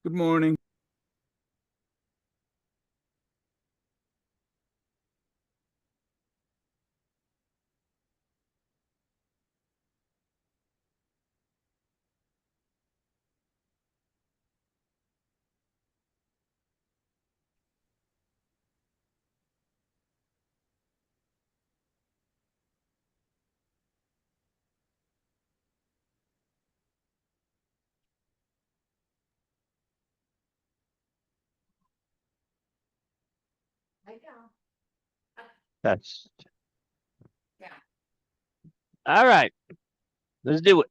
Good morning. That's all right. Let's do it.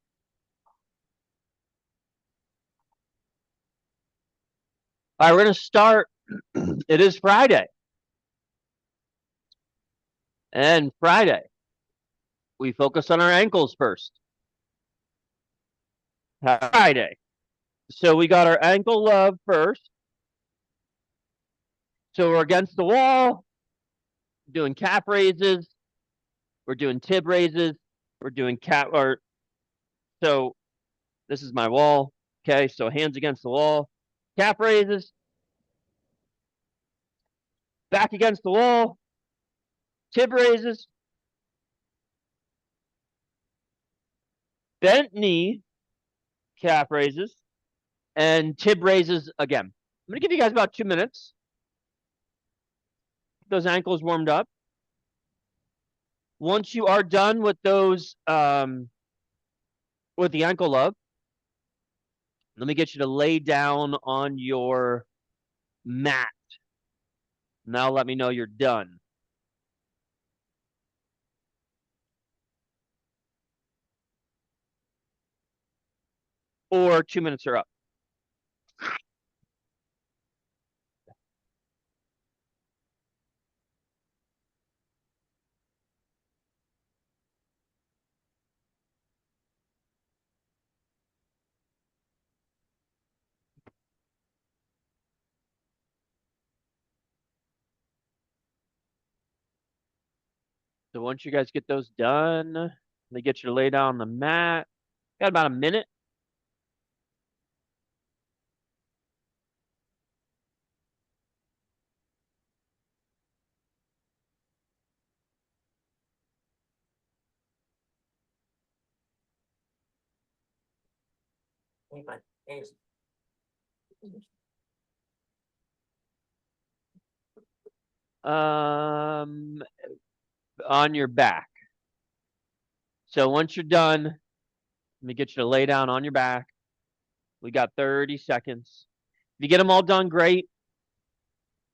All right, we're gonna start. It is Friday, and Friday we focus on our ankles first. Friday, so we got our ankle love first. So we're against the wall, doing calf raises. We're doing tib raises. We're doing calf. Or so this is my wall. Okay, so hands against the wall, calf raises, back against the wall, tib raises, bent knee, calf raises, and tib raises again. I'm going to give you guys about 2 minutes. Those ankles warmed up. Once you are done with those, with the ankle love, let me get you to lay down on your mat. Now let me know you're done. Or 2 minutes are up. So once you guys get those done, they get you to lay down on the mat. Got about a minute. On your back. So once you're done, let me get you to lay down on your back. We got 30 seconds. If you get them all done, great.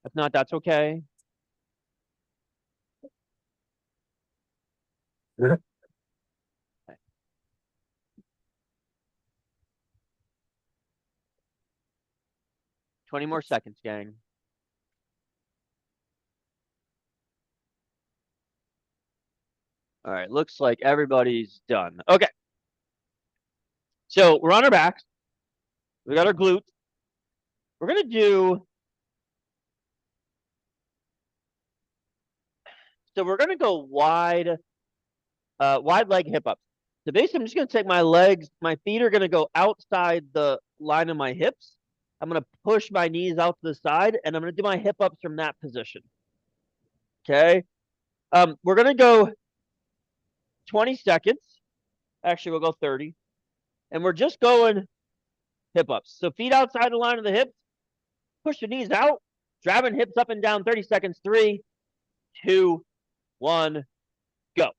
If not, that's okay. Okay. 20 more seconds, gang. All right, looks like everybody's done. Okay. So we're on our backs. We got our glutes. We're going to do, so we're going to go wide leg hip ups. So basically, I'm just going to take my legs, my feet are going to go outside the line of my hips. I'm going to push my knees out to the side, and I'm going to do my hip ups from that position. Okay. We're going to go 20 seconds. Actually, we'll go 30. And we're just going hip ups. So feet outside the line of the hips, push the knees out, driving hips up and down 30 seconds. 3, 2, 1, go.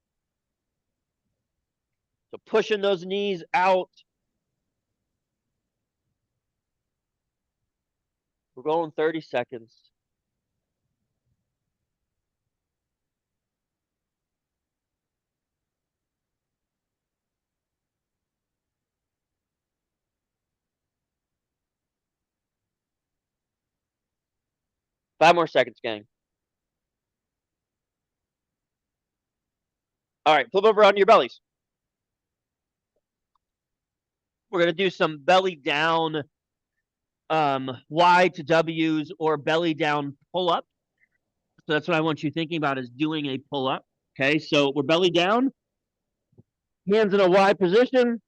So pushing those knees out. We're going 30 seconds. Five more seconds, gang. All right, flip over onto your bellies. We're going to do some belly down Y to W's or belly down pull up. So that's what I want you thinking about is doing a pull up. Okay, so we're belly down, hands in a Y position,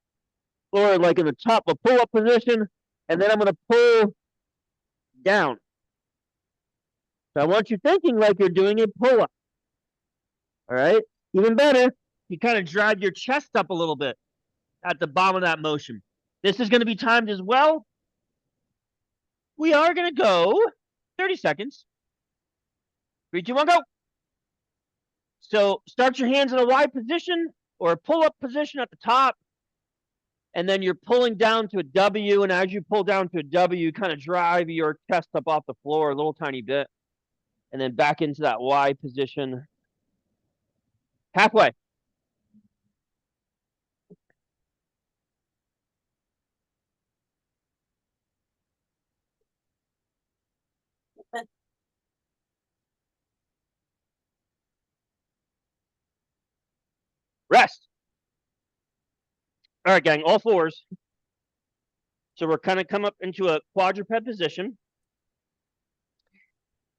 or like in the top of pull up position. And then I'm going to pull down. So I want you thinking like you're doing a pull-up. All right. Even better, you kind of drive your chest up a little bit at the bottom of that motion. This is going to be timed as well. We are going to go 30 seconds. 3, 2, 1, go. So start your hands in a Y position or a pull-up position at the top. And then you're pulling down to a W. And as you pull down to a W, you kind of drive your chest up off the floor a little tiny bit. And then back into that Y position. Halfway. Rest. All right, gang, all fours. So we're kind of come up into a quadruped position.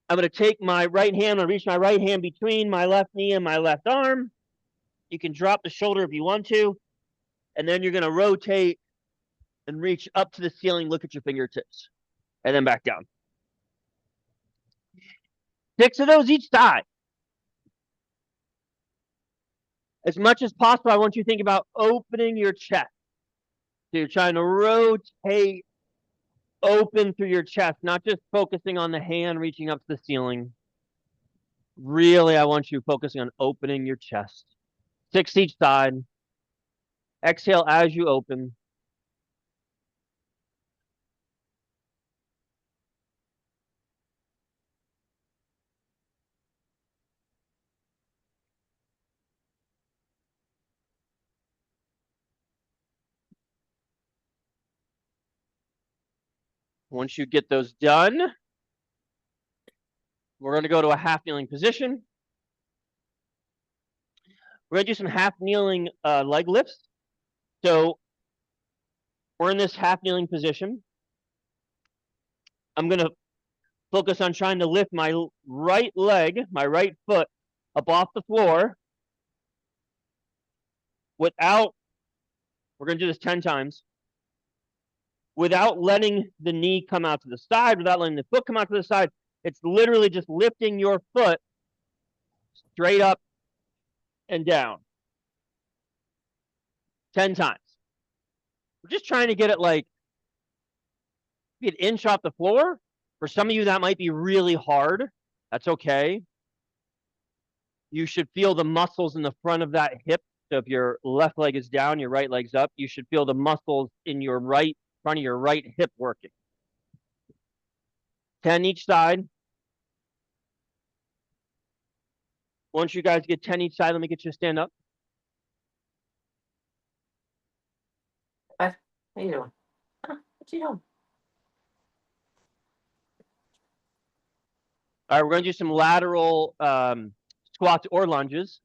I'm going to take my right hand and reach my right hand between my left knee and my left arm. You can drop the shoulder if you want to. And then you're going to rotate and reach up to the ceiling, look at your fingertips, and then back down. 6 of those each side. As much as possible, I want you to think about opening your chest. So you're trying to rotate open through your chest, not just focusing on the hand reaching up to the ceiling. Really, I want you focusing on opening your chest. 6 each side. Exhale as you open. Once you get those done, we're going to go to a half kneeling position. We're going to do some half kneeling leg lifts. So we're in this half kneeling position. I'm going to focus on trying to lift my right leg, my right foot up off the floor without, we're going to do this 10 times, without letting the knee come out to the side, without letting the foot come out to the side. It's literally just lifting your foot straight up and down. 10 times. We're just trying to get it like an inch off the floor. For some of you, that might be really hard. That's okay. You should feel the muscles in the front of that hip. So if your left leg is down, your right leg's up, you should feel the muscles in your right front of your right hip working. 10 each side. Once you guys get 10 each side, let me get you to stand up. How you doing? What you doing? All right, we're going to do some lateral squats or lunges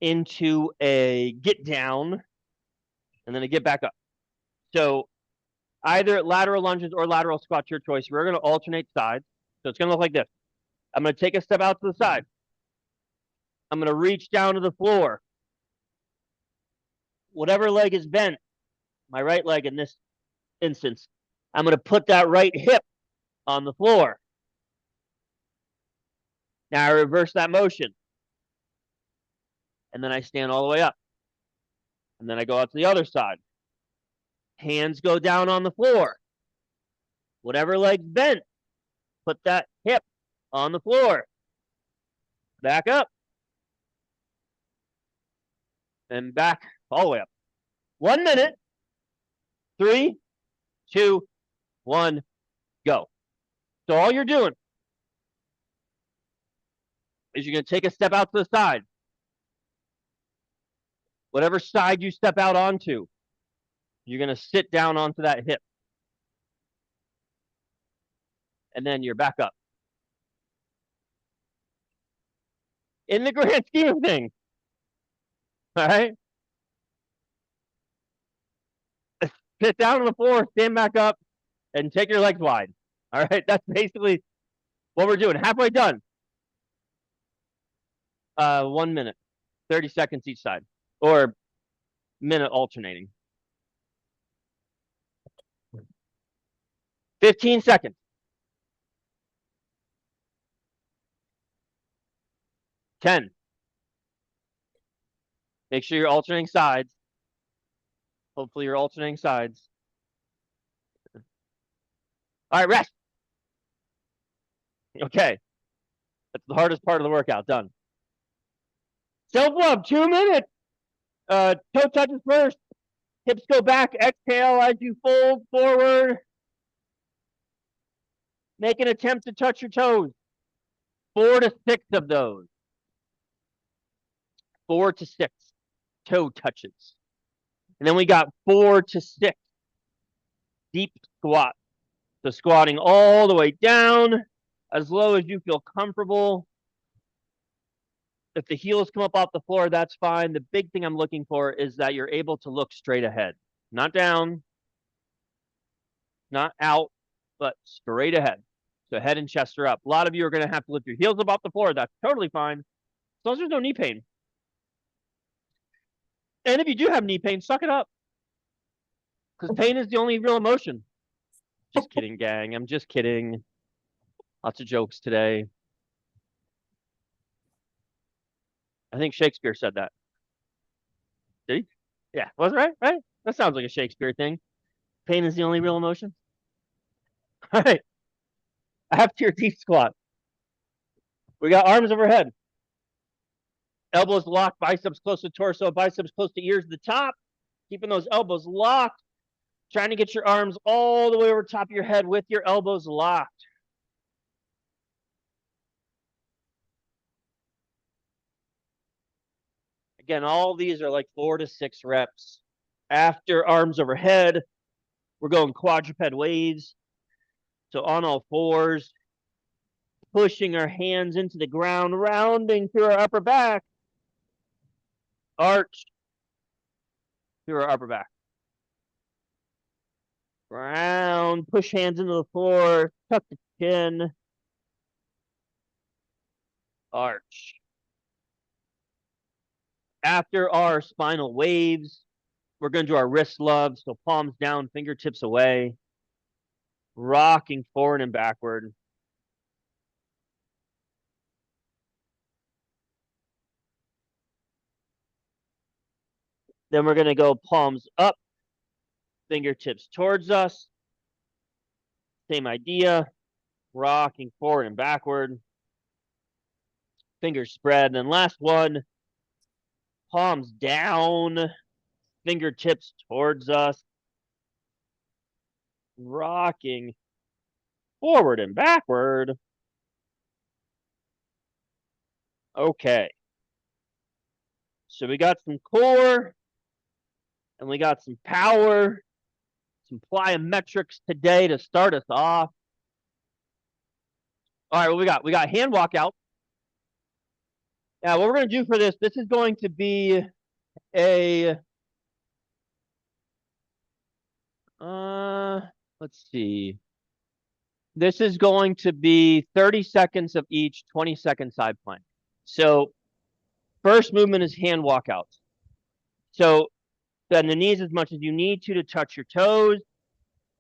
into a get down and then a get back up. So either lateral lunges or lateral squats, your choice. We're going to alternate sides. So it's going to look like this. I'm going to take a step out to the side. I'm going to reach down to the floor. Whatever leg is bent, my right leg in this instance, I'm going to put that right hip on the floor. Now I reverse that motion. And then I stand all the way up. And then I go out to the other side. Hands go down on the floor. Whatever leg's bent, put that hip on the floor. Back up. And back all the way up. 1 minute. 3, 2, 1, go. So all you're doing is you're going to take a step out to the side. Whatever side you step out onto, you're going to sit down onto that hip. And then you're back up. In the grand scheme of things, all right? Sit down on the floor, stand back up, and take your legs wide. All right? That's basically what we're doing. Halfway done. 1 minute, 30 seconds each side, or minute alternating. 15 seconds. 10. Make sure you're alternating sides. Hopefully you're alternating sides. All right, rest. Okay. That's the hardest part of the workout. Done. Self-love, 2 minutes. Toe touches first. Hips go back. Exhale as you fold forward. Make an attempt to touch your toes. 4 to 6 of those. 4 to 6 toe touches. And then we got 4 to 6 deep squats. So squatting all the way down as low as you feel comfortable. If the heels come up off the floor, that's fine. The big thing I'm looking for is that you're able to look straight ahead. Not down, not out, but straight ahead. So head and chest are up. A lot of you are going to have to lift your heels up off the floor. That's totally fine. As long as there's no knee pain. And if you do have knee pain, suck it up. Because pain is the only real emotion. Just kidding, gang. I'm just kidding. Lots of jokes today. I think Shakespeare said that. Did he? Yeah, was it right? Right? That sounds like a Shakespeare thing. Pain is the only real emotion. All right. After your deep squat, we got arms overhead. Elbows locked, biceps close to torso, biceps close to ears at the top. Keeping those elbows locked. Trying to get your arms all the way over top of your head with your elbows locked. Again, all these are like 4 to 6 reps. After arms overhead, we're going quadruped waves. So on all fours, pushing our hands into the ground, rounding through our upper back. Arch through our upper back. Round, push hands into the floor, tuck the chin. Arch. After our spinal waves, we're going to do our wrist loves. So palms down, fingertips away. Rocking forward and backward. Then we're going to go palms up, fingertips towards us. Same idea. Rocking forward and backward. Fingers spread. And then last one, palms down, fingertips towards us. Rocking forward and backward. Okay. So we got some core and we got some power, some plyometrics today to start us off. All right, what we got? We got hand walkout. Now, what we're going to do for this is going to be a, let's see. This is going to be 30 seconds of each 20-second side plank. So first movement is hand walkouts. So bend the knees as much as you need to touch your toes.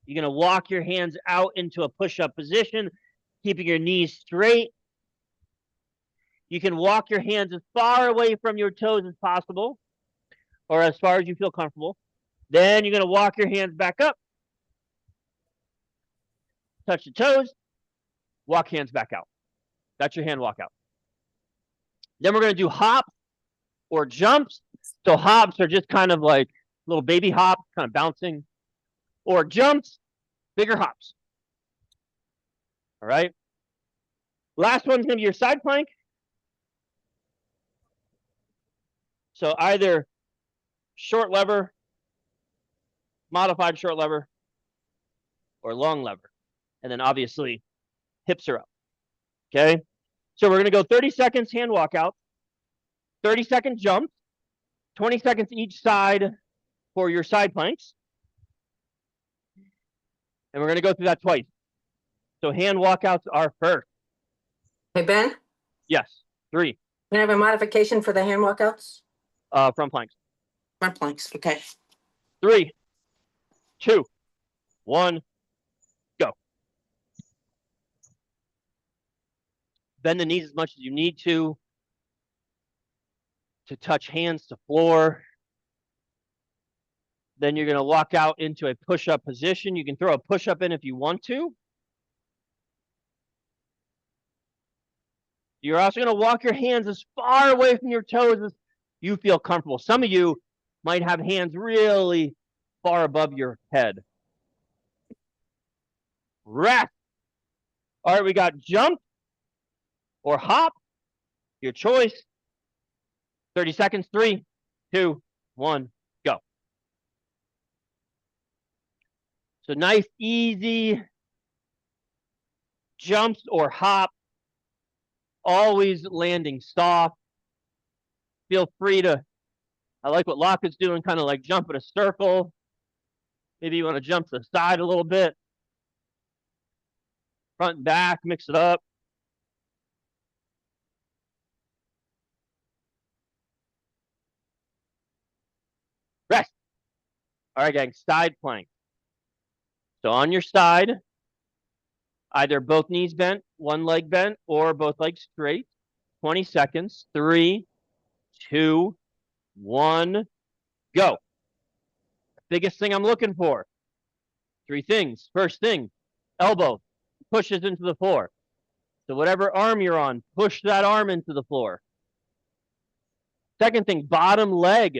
You're going to walk your hands out into a push-up position, keeping your knees straight. You can walk your hands as far away from your toes as possible, or as far as you feel comfortable. Then you're going to walk your hands back up, touch the toes, walk hands back out. That's your hand walkout. Then we're going to do hops or jumps. So hops are just kind of like little baby hops, kind of bouncing, or jumps, bigger hops. All right. Last one's going to be your side plank. So either short lever, modified short lever, or long lever. And then obviously hips are up. Okay. So we're going to go 30 seconds hand walkout, 30-second jumps, 20 seconds each side for your side planks. And we're going to go through that twice. So hand walkouts are first. Hey, Ben, Yes. 3. can I have a modification for the hand walkouts? Front planks. Front planks, okay. 3, 2, 1, go. Bend the knees as much as you need to. to touch hands to floor. Then you're going to walk out into a push-up position. You can throw a push-up in if you want to. You're also going to walk your hands as far away from your toes as you feel comfortable. Some of you might have hands really far above your head. Rest. All right, we got jump or hop. Your choice. 30 seconds. 3, 2, 1, go. So nice, easy jumps or hop. Always landing soft. Feel free to, I like what Lockett's doing, kind of like jump in a circle. Maybe you want to jump to the side a little bit. Front and back, mix it up. Rest. All right, gang, side plank. So on your side, either both knees bent, one leg bent, or both legs straight. 20 seconds. 3, 2, 1, go. Biggest thing I'm looking for. 3 things. First thing, elbow pushes into the floor. So whatever arm you're on, push that arm into the floor. Second thing, bottom leg.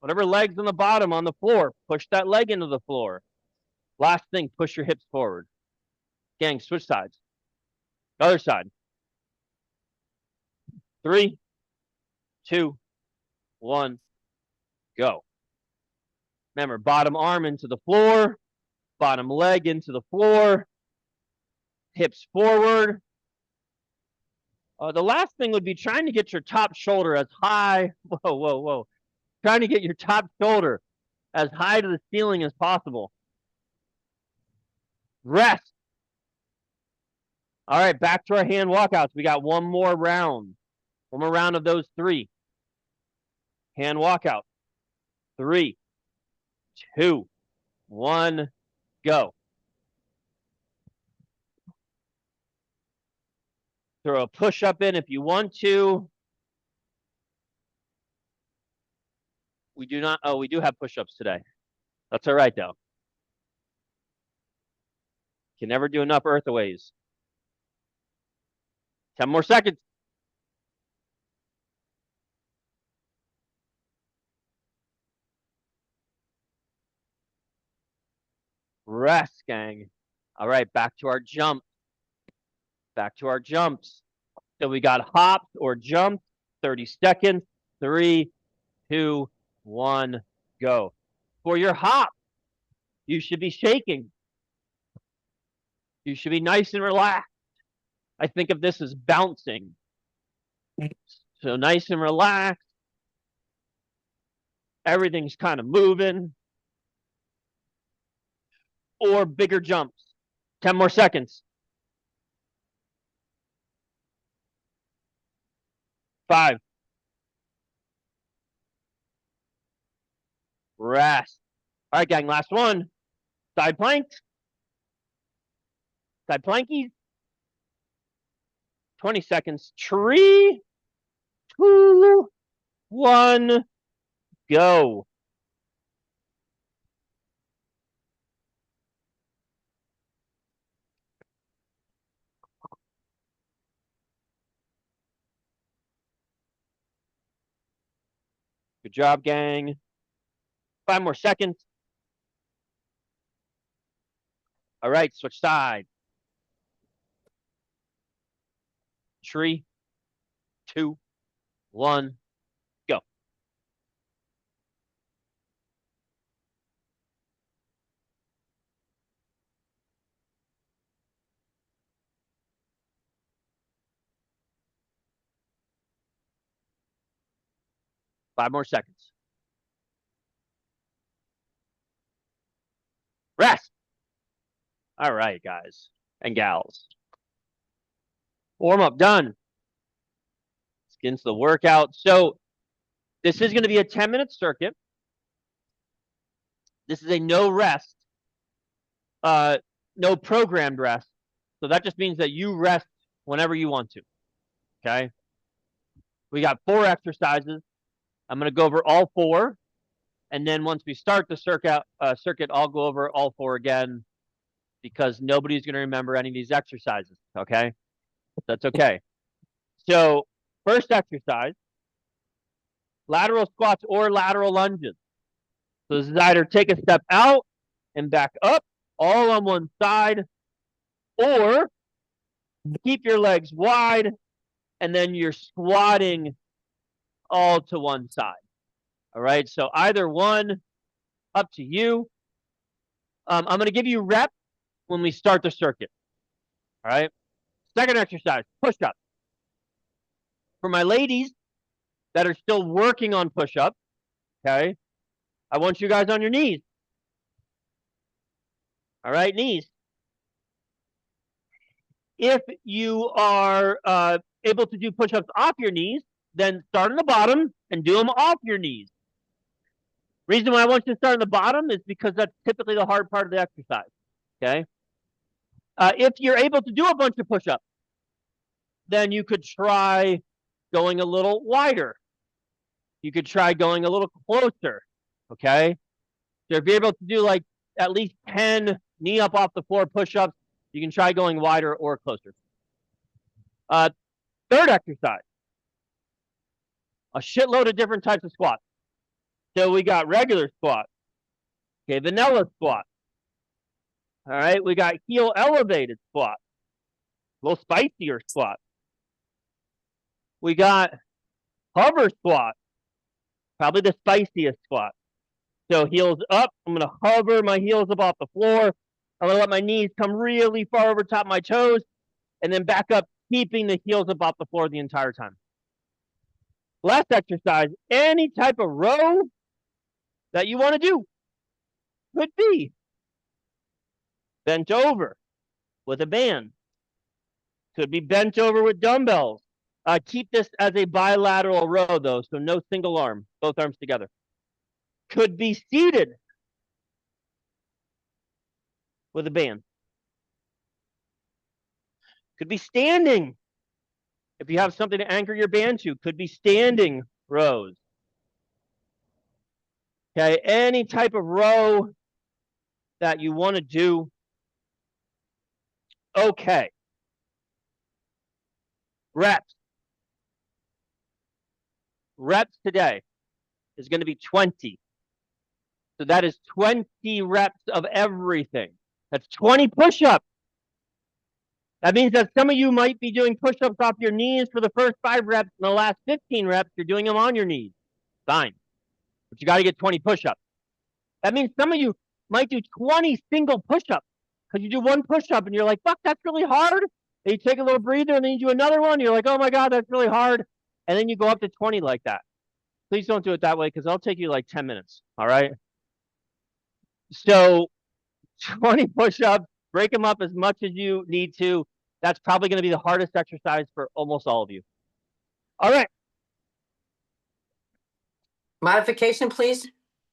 Whatever leg's on the bottom on the floor, push that leg into the floor. Last thing, push your hips forward. Gang, switch sides. Other side. 3, 2, 1, go. Remember, bottom arm into the floor, bottom leg into the floor, hips forward. The last thing would be trying to get your top shoulder as high. Whoa, whoa, whoa. Trying to get your top shoulder as high to the ceiling as possible. Rest. All right, back to our hand walkouts. We got one more round. One more round of those 3. Hand walkout. 3, 2, 1, go. Throw a push-up in if you want to. We do not, oh, we do have push-ups today. That's all right, though. Can never do enough earthaways. 10 more seconds. Rest, gang. All right, back to our jump. Back to our jumps. So we got hops or jumps. 30 seconds. 3, 2, 1, go. For your hop, you should be shaking. You should be nice and relaxed. I think of this as bouncing. So nice and relaxed. Everything's kind of moving. Or bigger jumps. 10 more seconds. 5. Rest. All right, gang, last one. Side planks. Side plankies. 20 seconds. 3, 2, 1, go. Good job, gang. 5 more seconds. All right, switch side. 3, 2, 1, go. Five more seconds. Rest. All right, guys and gals. Warm up done. Let's get into the workout. So this is going to be a 10-minute circuit. This is a no rest, no programmed rest. So that just means that you rest whenever you want to. Okay. We got 4 exercises. I'm going to go over all 4. And then once we start the circuit, I'll go over all 4 again because nobody's going to remember any of these exercises. Okay. That's okay. So first exercise, lateral squats or lateral lunges. So this is either take a step out and back up all on one side, or keep your legs wide and then you're squatting all to one side. All right. So either one, up to you. I'm going to give you reps when we start the circuit. All right. Second exercise, push-up. For my ladies that are still working on push-up, okay, I want you guys on your knees. All right, knees. If you are able to do push-ups off your knees, then start on the bottom and do them off your knees. Reason why I want you to start on the bottom is because that's typically the hard part of the exercise, okay? If you're able to do a bunch of push-ups, then you could try going a little wider. You could try going a little closer, okay? So if you're able to do like at least 10 knee up off the floor push-ups, you can try going wider or closer. Third exercise, a shitload of different types of squats. So we got regular squat, okay, vanilla squat. All right, we got heel elevated squat, a little spicier squat. We got hover squat, probably the spiciest squat. So heels up, I'm gonna hover my heels up off the floor. I'm gonna let my knees come really far over top of my toes and then back up, keeping the heels up off the floor the entire time. Last exercise, any type of row that you want to do. Could be bent over with a band. Could be bent over with dumbbells. Keep this as a bilateral row though, so no single arm, both arms together. Could be seated with a band. Could be standing. If you have something to anchor your band to, could be standing rows. Okay, any type of row that you want to do. Okay. Reps. Reps today is going to be 20. So that is 20 reps of everything. That's 20 push-ups. That means that some of you might be doing push-ups off your knees for the first 5 reps, and the last 15 reps, you're doing them on your knees. Fine. But you got to get 20 push-ups. That means some of you might do 20 single push-ups because you do one push-up and you're like, fuck, that's really hard. And you take a little breather and then you do another one. You're like, oh my God, that's really hard. And then you go up to 20 like that. Please don't do it that way because it'll take you like 10 minutes. All right. So 20 push-ups, break them up as much as you need to. That's probably going to be the hardest exercise for almost all of you. All right. Modification, please.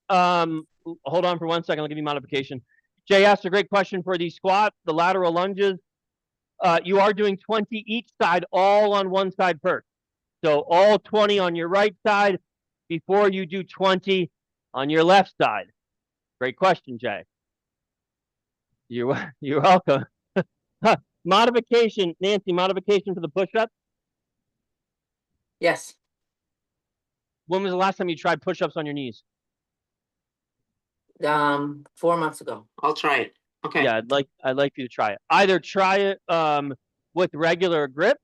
Hold on for 1 second. I'll give you modification. Jay asked a great question for these squats, the lateral lunges. You are doing 20 each side, all on one side first. So all 20 on your right side before you do 20 on your left side. Great question, Jay. You're welcome. Modification, Nancy, modification for the push-ups? Yes. When was the last time you tried push-ups on your knees? 4 months ago. I'll try it. Okay. Yeah, I'd like you to try it. Either try it with regular grip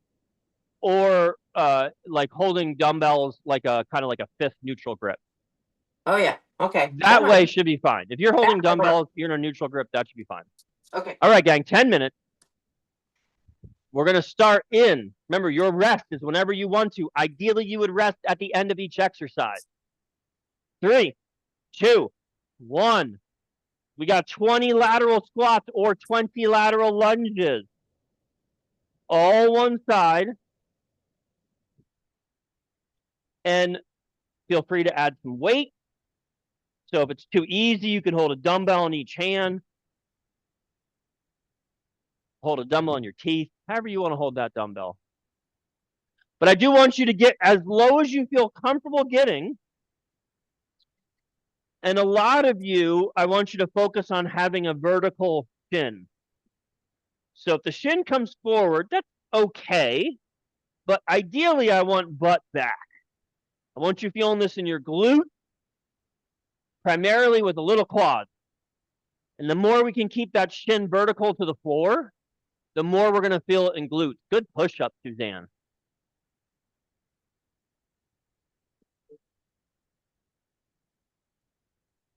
or like holding dumbbells like a kind of like a fifth neutral grip. Oh yeah. Okay. That way should be fine. If you're holding dumbbells, you're in a neutral grip, that should be fine. Okay. All right, gang, 10 minutes. We're going to start in. Remember, your rest is whenever you want to. Ideally, you would rest at the end of each exercise. 3, 2, 1. We got 20 lateral squats or 20 lateral lunges. All one side. And feel free to add some weight. So if it's too easy, you can hold a dumbbell in each hand. Hold a dumbbell in your teeth, however you want to hold that dumbbell. But I do want you to get as low as you feel comfortable getting And a lot of you, I want you to focus on having a vertical shin. So if the shin comes forward, that's okay. But ideally, I want butt back. I want you feeling this in your glute, primarily with a little quad. And the more we can keep that shin vertical to the floor, the more we're going to feel it in glutes. Good push-up, Suzanne.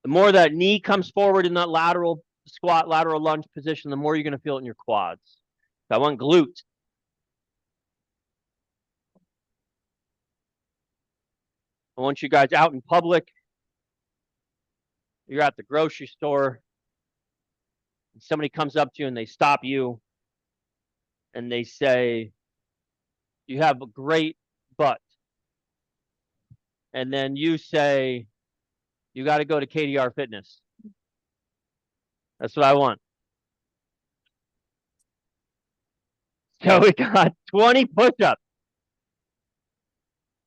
The more that knee comes forward in that lateral squat, lateral lunge position, the more you're going to feel it in your quads. So I want glutes. I want you guys out in public. You're at the grocery store. And somebody comes up to you and they stop you and they say, you have a great butt. And then you say, you got to go to KDR Fitness. That's what I want. So we got 20 push-ups.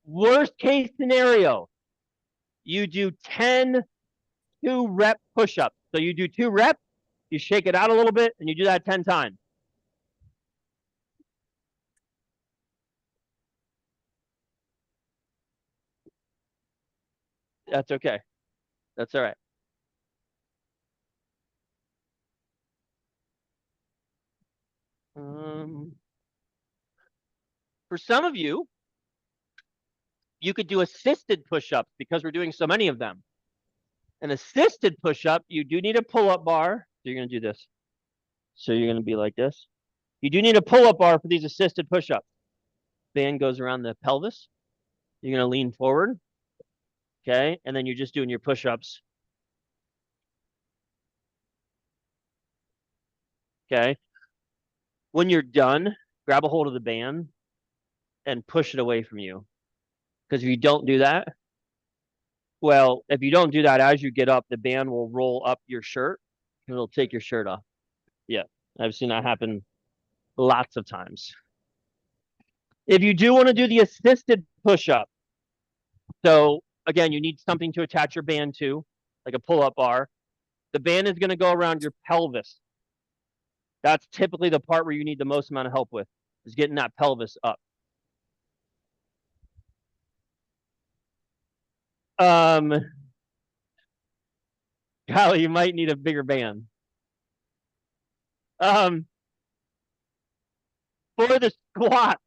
Worst case scenario, you do 10 2-rep push-ups. So you do 2 reps, you shake it out a little bit, and you do that 10 times. That's okay. That's all right. For some of you, you could do assisted push-ups because we're doing so many of them. An assisted push-up, you do need a pull-up bar. So you're going to do this. So you're going to be like this. You do need a pull-up bar for these assisted push-ups. Band goes around the pelvis. You're going to lean forward. Okay. And then you're just doing your push-ups. Okay. When you're done, grab a hold of the band and push it away from you. Because if you don't do that, well, if you don't do that as you get up, the band will roll up your shirt and it'll take your shirt off. Yeah. I've seen that happen lots of times. If you do want to do the assisted push-up, so again, you need something to attach your band to, like a pull-up bar. The band is going to go around your pelvis. That's typically the part where you need the most amount of help with, is getting that pelvis up. Golly, you might need a bigger band. For the squat,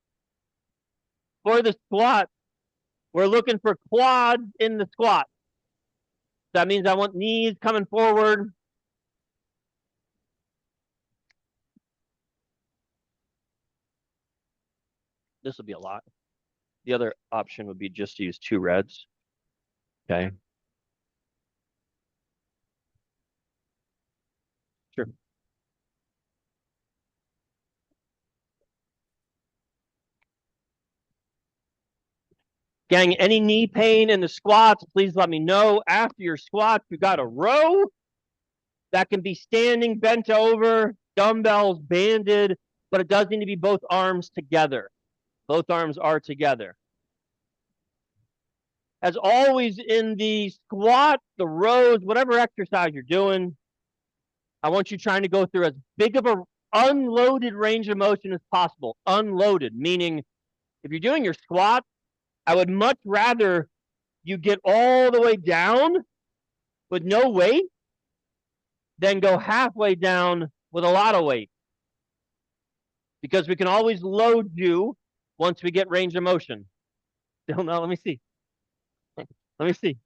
we're looking for quads in the squat. That means I want knees coming forward. This will be a lot. The other option would be just to use 2 reds. Okay. Sure. Gang, any knee pain in the squats, please let me know. After your squats, you got a row. That can be standing, bent over, dumbbells, banded, but it does need to be both arms together. Both arms are together. As always in the squat, the rows, whatever exercise you're doing, I want you trying to go through as big of a unloaded range of motion as possible. Unloaded, meaning if you're doing your squat, I would much rather you get all the way down with no weight than go halfway down with a lot of weight. Because we can always load you once we get range of motion. Still no, let me see. Let me see.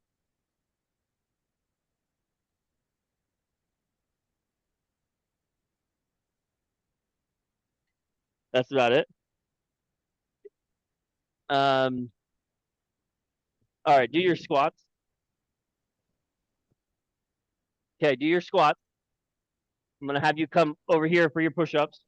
That's about it. All right, do your squats. Okay, do your squats. I'm gonna have you come over here for your push-ups.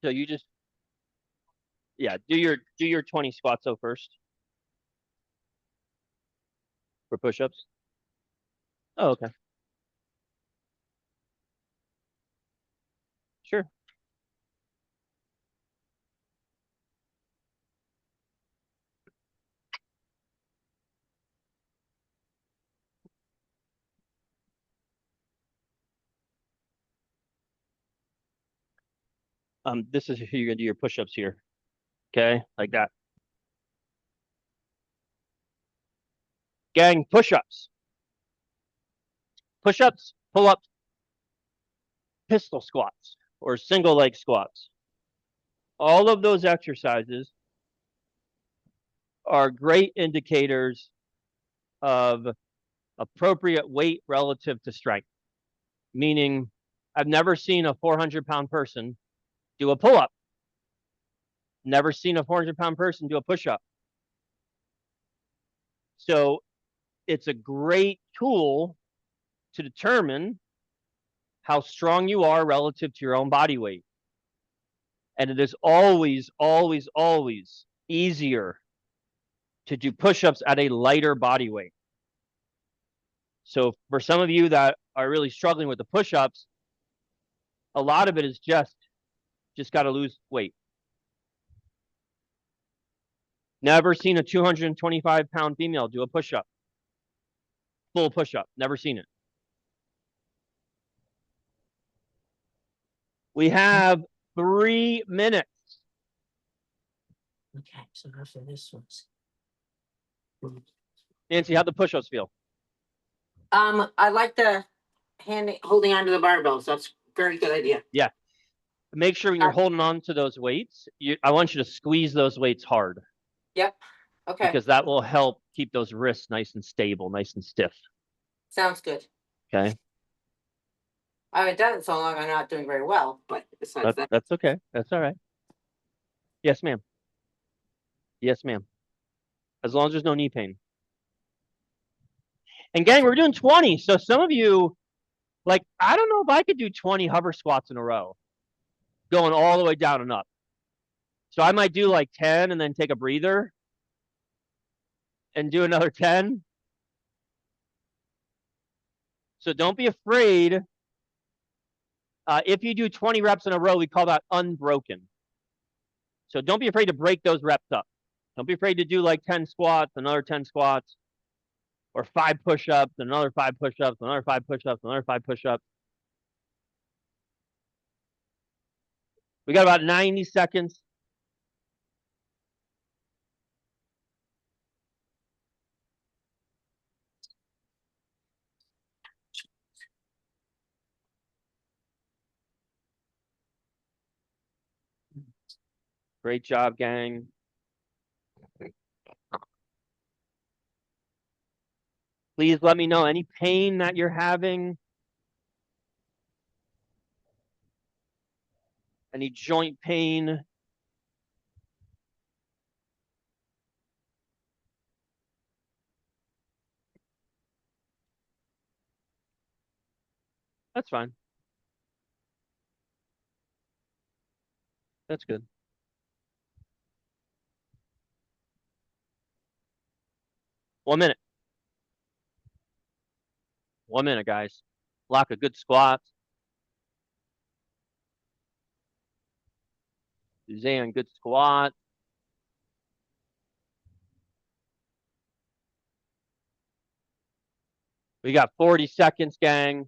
So you just, yeah, do your 20 squats though first for push-ups. Oh, okay. Sure. This is who you're gonna do your push-ups here. Okay, like that. Gang, push-ups. Push-ups, pull-ups, pistol squats, or single leg squats. All of those exercises are great indicators of appropriate weight relative to strength. Meaning, I've never seen a 400-pound person do a pull-up. Never seen a 400-pound person do a push-up. So it's a great tool to determine how strong you are relative to your own body weight. And it is always, always, always easier to do push-ups at a lighter body weight. So for some of you that are really struggling with the push-ups, a lot of it is just got to lose weight. Never seen a 225-pound female do a push-up. Full push-up. Never seen it. We have 3 minutes. Okay, so after this one's. Nancy, how'd the push-ups feel? I like the holding onto the barbells. That's a very good idea. Yeah. Make sure when you're holding on to those weights, I want you to squeeze those weights hard. Yep. Okay. Because that will help keep those wrists nice and stable, nice and stiff. Sounds good. Okay. I haven't done it so long, I'm not doing very well, but besides that. That's okay. That's all right. Yes, ma'am. Yes, ma'am. As long as there's no knee pain. And gang, we're doing 20. So some of you, like, I don't know if I could do 20 hover squats in a row, going all the way down and up. So I might do like 10 and then take a breather and do another 10. So don't be afraid. If you do 20 reps in a row, we call that unbroken. So don't be afraid to break those reps up. Don't be afraid to do like 10 squats, another 10 squats, or 5 push-ups, another 5 push-ups, another 5 push-ups, another 5 push-ups. We got about 90 seconds. Great job, gang. Please let me know any pain that you're having. Any joint pain. That's fine. That's good. One minute. 1 minute, guys. Block a good squat. Suzanne, good squat. We got 40 seconds, gang.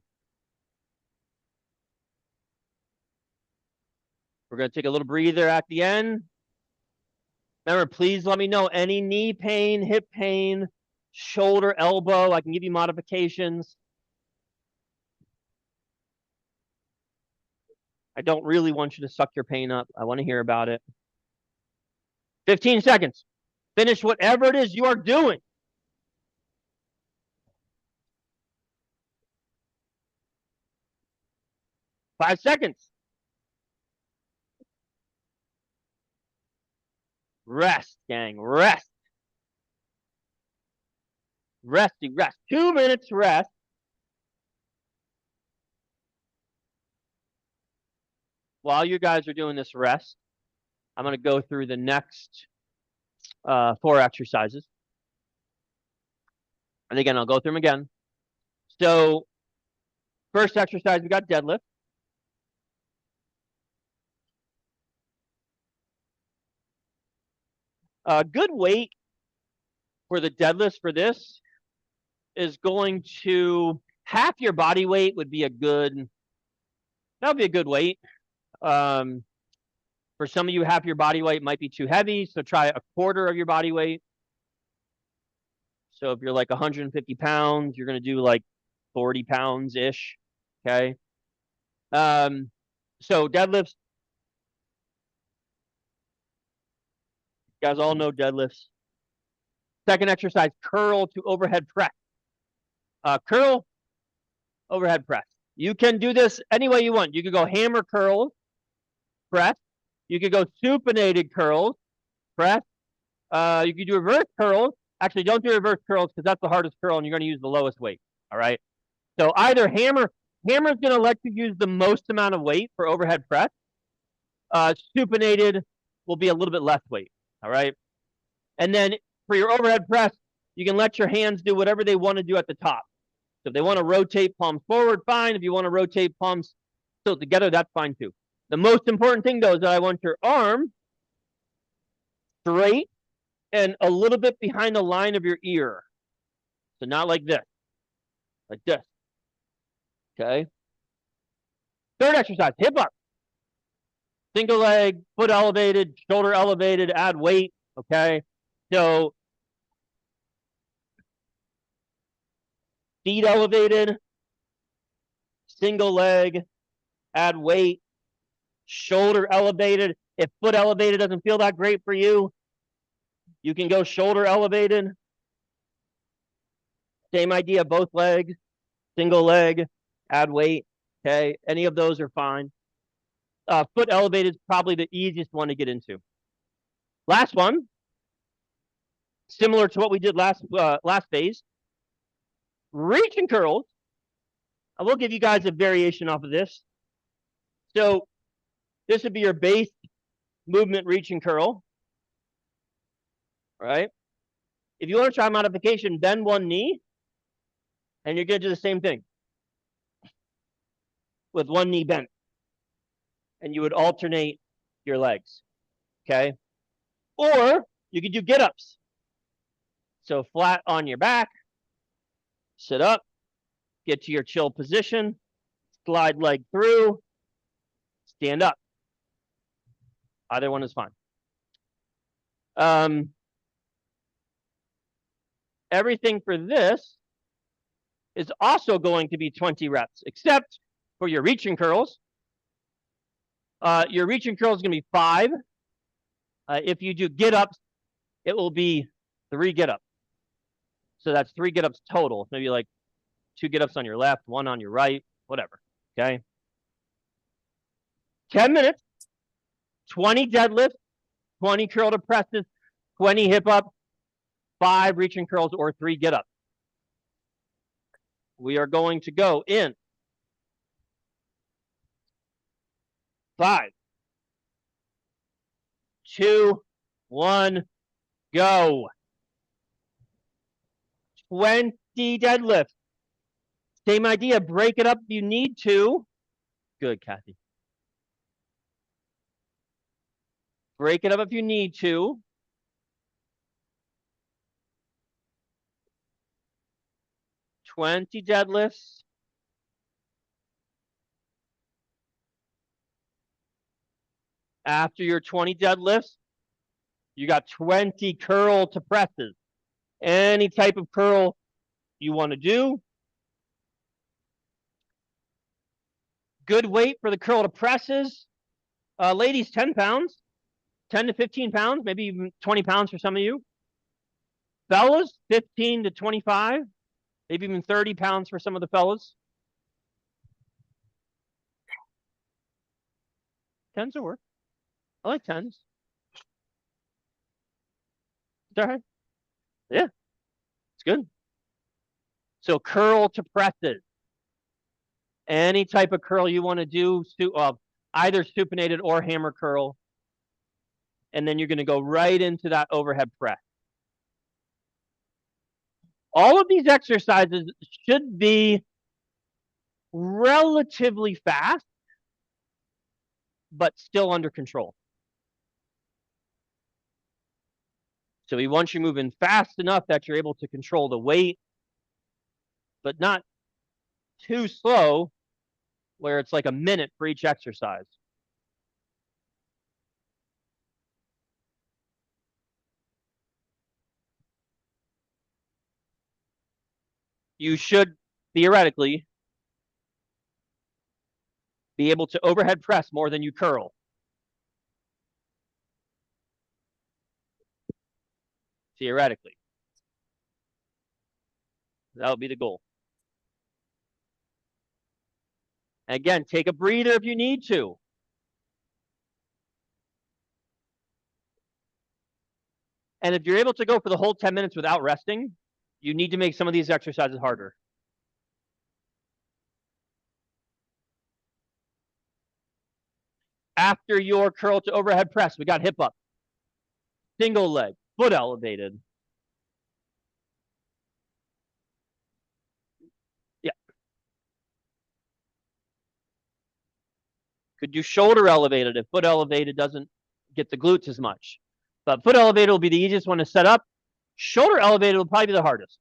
We're going to take a little breather at the end. Remember, please let me know any knee pain, hip pain, shoulder, elbow. I can give you modifications. I don't really want you to suck your pain up. I want to hear about it. 15 seconds. Finish whatever it is you are doing. Five seconds. Rest, gang. Rest. Resty, rest. 2 minutes rest. While you guys are doing this rest, I'm going to go through the next 4 exercises. And again, I'll go through them again. So, first exercise, we got deadlift. Good weight for the deadlift for this is going to half your body weight would be a good, that would be a good weight. For some of you, half your body weight might be too heavy, so try a quarter of your body weight. So if you're like 150 pounds, you're going to do like 40 pounds-ish, okay? So deadlifts, you guys all know deadlifts. Second exercise, curl to overhead press. Curl, overhead press. You can do this any way you want. You could go hammer curls, press. You could go supinated curls, press. You could do reverse curls. Actually, don't do reverse curls because that's the hardest curl and you're going to use the lowest weight. All right. So either hammer's going to let you use the most amount of weight for overhead press. Supinated will be a little bit less weight. All right. And then for your overhead press, you can let your hands do whatever they want to do at the top. So if they want to rotate palms forward, fine. If you want to rotate palms still together, that's fine too. The most important thing though is that I want your arm straight and a little bit behind the line of your ear. So not like this, like this. Okay. Third exercise, hip up. Single leg, foot elevated, shoulder elevated, add weight. Okay. So feet elevated, single leg, add weight, shoulder elevated. If foot elevated doesn't feel that great for you, you can go shoulder elevated. Same idea, both legs, single leg, add weight. Okay, any of those are fine. Foot elevated is probably the easiest one to get into. Last one, similar to what we did last phase, reach and curls. I will give you guys a variation off of this. So this would be your base movement reach and curl. All right. If you want to try modification, bend one knee, and you're going to do the same thing with one knee bent. And you would alternate your legs. Okay. Or you could do get-ups. So flat on your back, sit up, get to your chill position, slide leg through, stand up. Either one is fine. Everything for this is also going to be 20 reps, except for your reach and curls. Your reach and curl is going to be 5. If you do get-ups, it will be 3 get-ups. So that's 3 get-ups total. Maybe like 2 get-ups on your left, 1 on your right, whatever. Okay. 10 minutes, 20 deadlifts, 20 curl to presses, 20 hip ups, 5 reach and curls, or 3 get-ups. We are going to go in 5, 2, 1, go. 20 deadlifts. Same idea. Break it up if you need to. Good, Kathy. Break it up if you need to. $20 deadlifts. After your 20 deadlifts, you got 20 curl to presses. Any type of curl you want to do. Good weight for the curl to presses. Ladies, 10 pounds. 10 to 15 pounds, maybe even 20 pounds for some of you. Fellas, 15 to 25, maybe even 30 pounds for some of the fellas. 10s will work. I like 10s. All right. Yeah, it's good. So curl to presses. Any type of curl you want to do, either supinated or hammer curl. And then you're going to go right into that overhead press. All of these exercises should be relatively fast, but still under control. So we want you moving fast enough that you're able to control the weight, but not too slow where it's like a minute for each exercise. you should theoretically be able to overhead press more than you curl. Theoretically. That would be the goal. And again, take a breather if you need to. And if you're able to go for the whole 10 minutes without resting, you need to make some of these exercises harder. After your curl to overhead press, we got hip up, single leg, foot elevated. Yeah. Could do shoulder elevated if foot elevated doesn't get the glutes as much. But foot elevated will be the easiest one to set up. Shoulder elevated will probably be the hardest.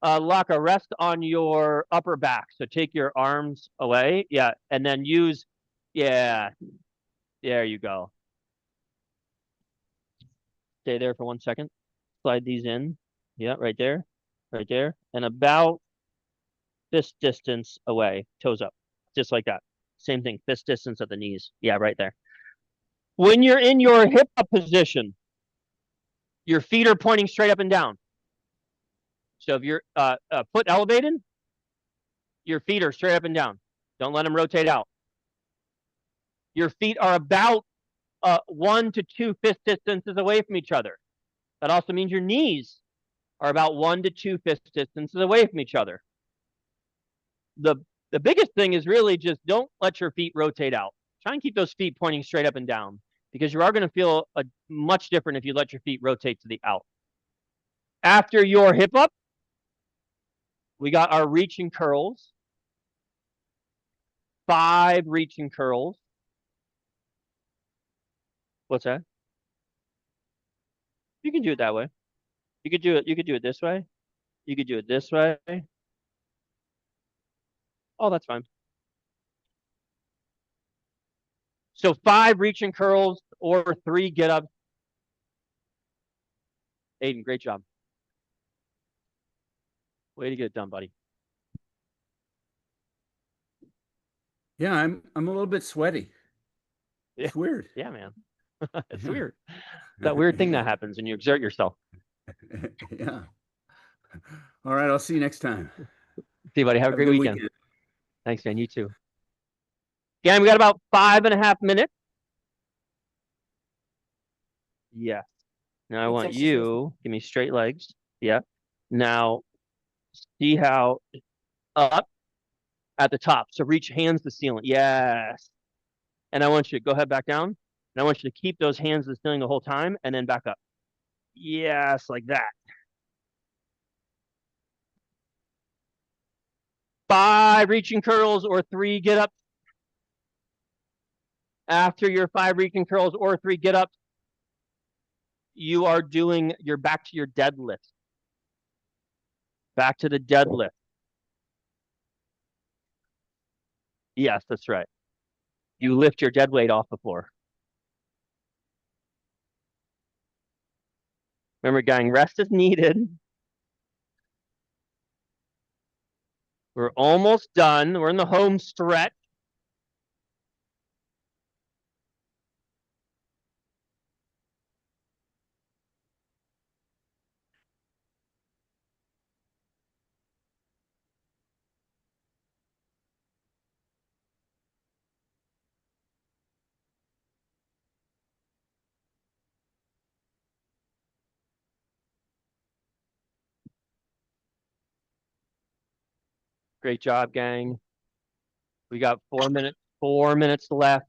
Lock a rest on your upper back. So take your arms away. Yeah. And then use, yeah. There you go. Stay there for 1 second. Slide these in. Yeah, right there. Right there. And about fist distance away. Toes up. Just like that. Same thing. Fist distance at the knees. Yeah, right there. When you're in your hip up position, your feet are pointing straight up and down. So if you're foot elevated, your feet are straight up and down. Don't let them rotate out. Your feet are about 1 to 2 fist distances away from each other. That also means your knees are about 1 to 2 fist distances away from each other. The biggest thing is really just don't let your feet rotate out. Try and keep those feet pointing straight up and down, because you are going to feel much different if you let your feet rotate to the out. After your hip up, we got our reach and curls. 5 reach and curls. What's that? You can do it that way. You could do it this way. You could do it this way. Oh, that's fine. So 5 reach and curls or 3 get ups. Aiden, great job. Way to get it done, buddy. Yeah, I'm a little bit sweaty. It's weird. Yeah, man. It's weird. That weird thing that happens when you exert yourself. Yeah. All right, I'll see you next time. See you, buddy. Have a great good weekend. Thanks, man. You too. Again, we got about 5.5 minutes. Yeah. Now I want you, give me straight legs. Yeah. Now, see how up at the top. So reach hands to the ceiling. Yes. And I want you to go ahead back down. And I want you to keep those hands to the ceiling the whole time and then back up. Yes, like that. 5 reaching curls or 3 get ups. After your 5 reaching curls or 3 get ups, you're back to your deadlift. Back to the deadlift. Yes, that's right. You lift your dead weight off the floor. Remember, gang, rest is needed. We're almost done. We're in the home stretch. Great job, gang. We got 4 minutes. 4 minutes left.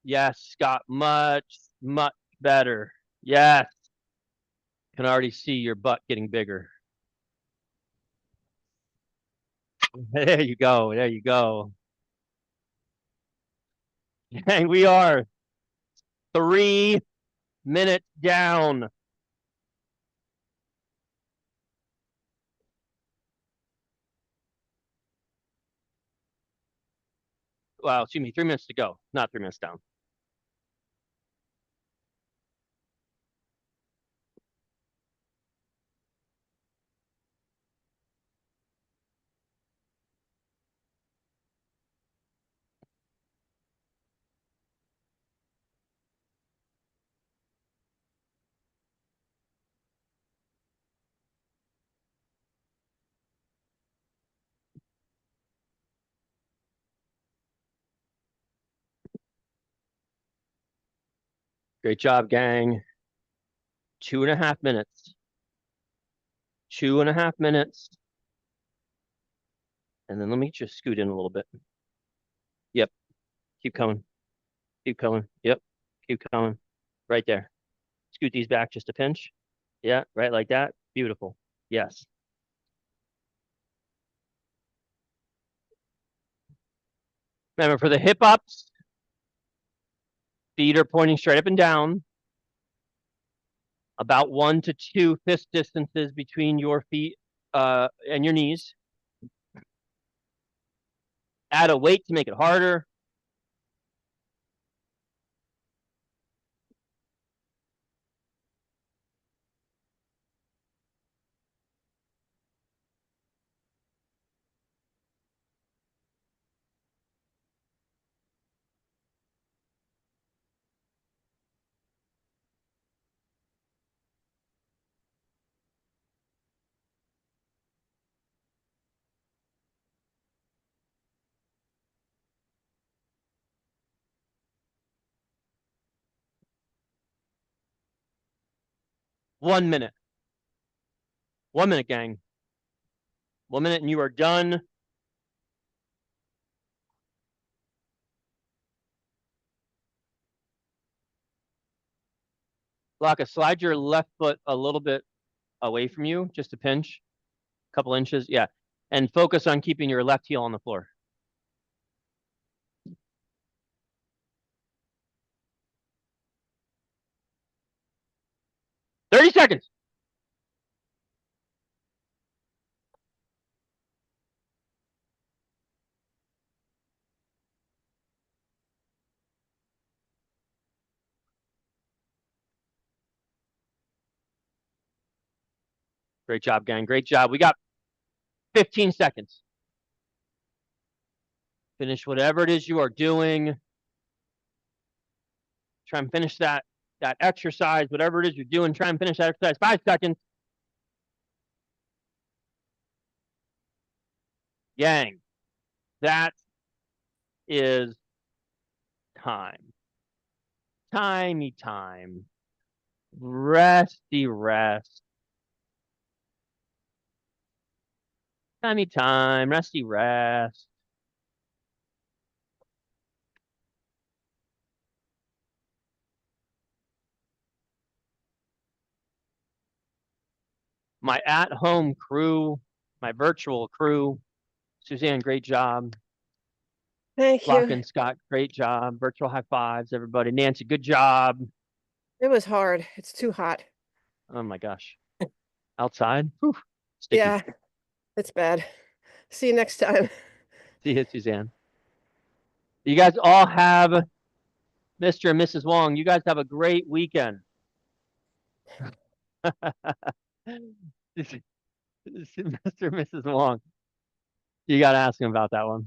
Yes, Scott, much, much better. Yes. Can already see your butt getting bigger. There you go. There you go. Dang, we are 3 minutes down. Wow, excuse me, 3 minutes to go, not 3 minutes down. Great job, gang. 2.5 minutes. 2.5 minutes. And then let me just scoot in a little bit. Yep. Keep coming. Keep coming. Yep. Keep coming. Right there. Scoot these back just a pinch. Yeah, right like that. Beautiful. Yes. Remember, for the hip ups, feet are pointing straight up and down. About 1 to 2 fist distances between your feet and your knees. Add a weight to make it harder. One minute. 1 minute, gang. 1 minute and you are done. Laka, slide your left foot a little bit away from you, just a pinch, a couple inches. Yeah. And focus on keeping your left heel on the floor. "30 seconds. Great job, gang. Great job. We got 15 seconds. Finish whatever it is you are doing. Try and finish that exercise, whatever it is you're doing. Try and finish that exercise. 5 seconds. Gang, that is time. Timey time. Resty rest. Timey time. Resty rest. My at-home crew, my virtual crew. Suzanne, great job. Thank Locke you. and Scott, great job. Virtual high fives, everybody. Nancy, good job. It was hard. It's too hot. Oh my gosh. Outside? Whew. Sticky. Yeah, it's bad. See you next time. See you, Suzanne. You guys all have Mr. and Mrs. Wong. You guys have a great weekend. Mr. and Mrs. Wong. You got to ask him about that one.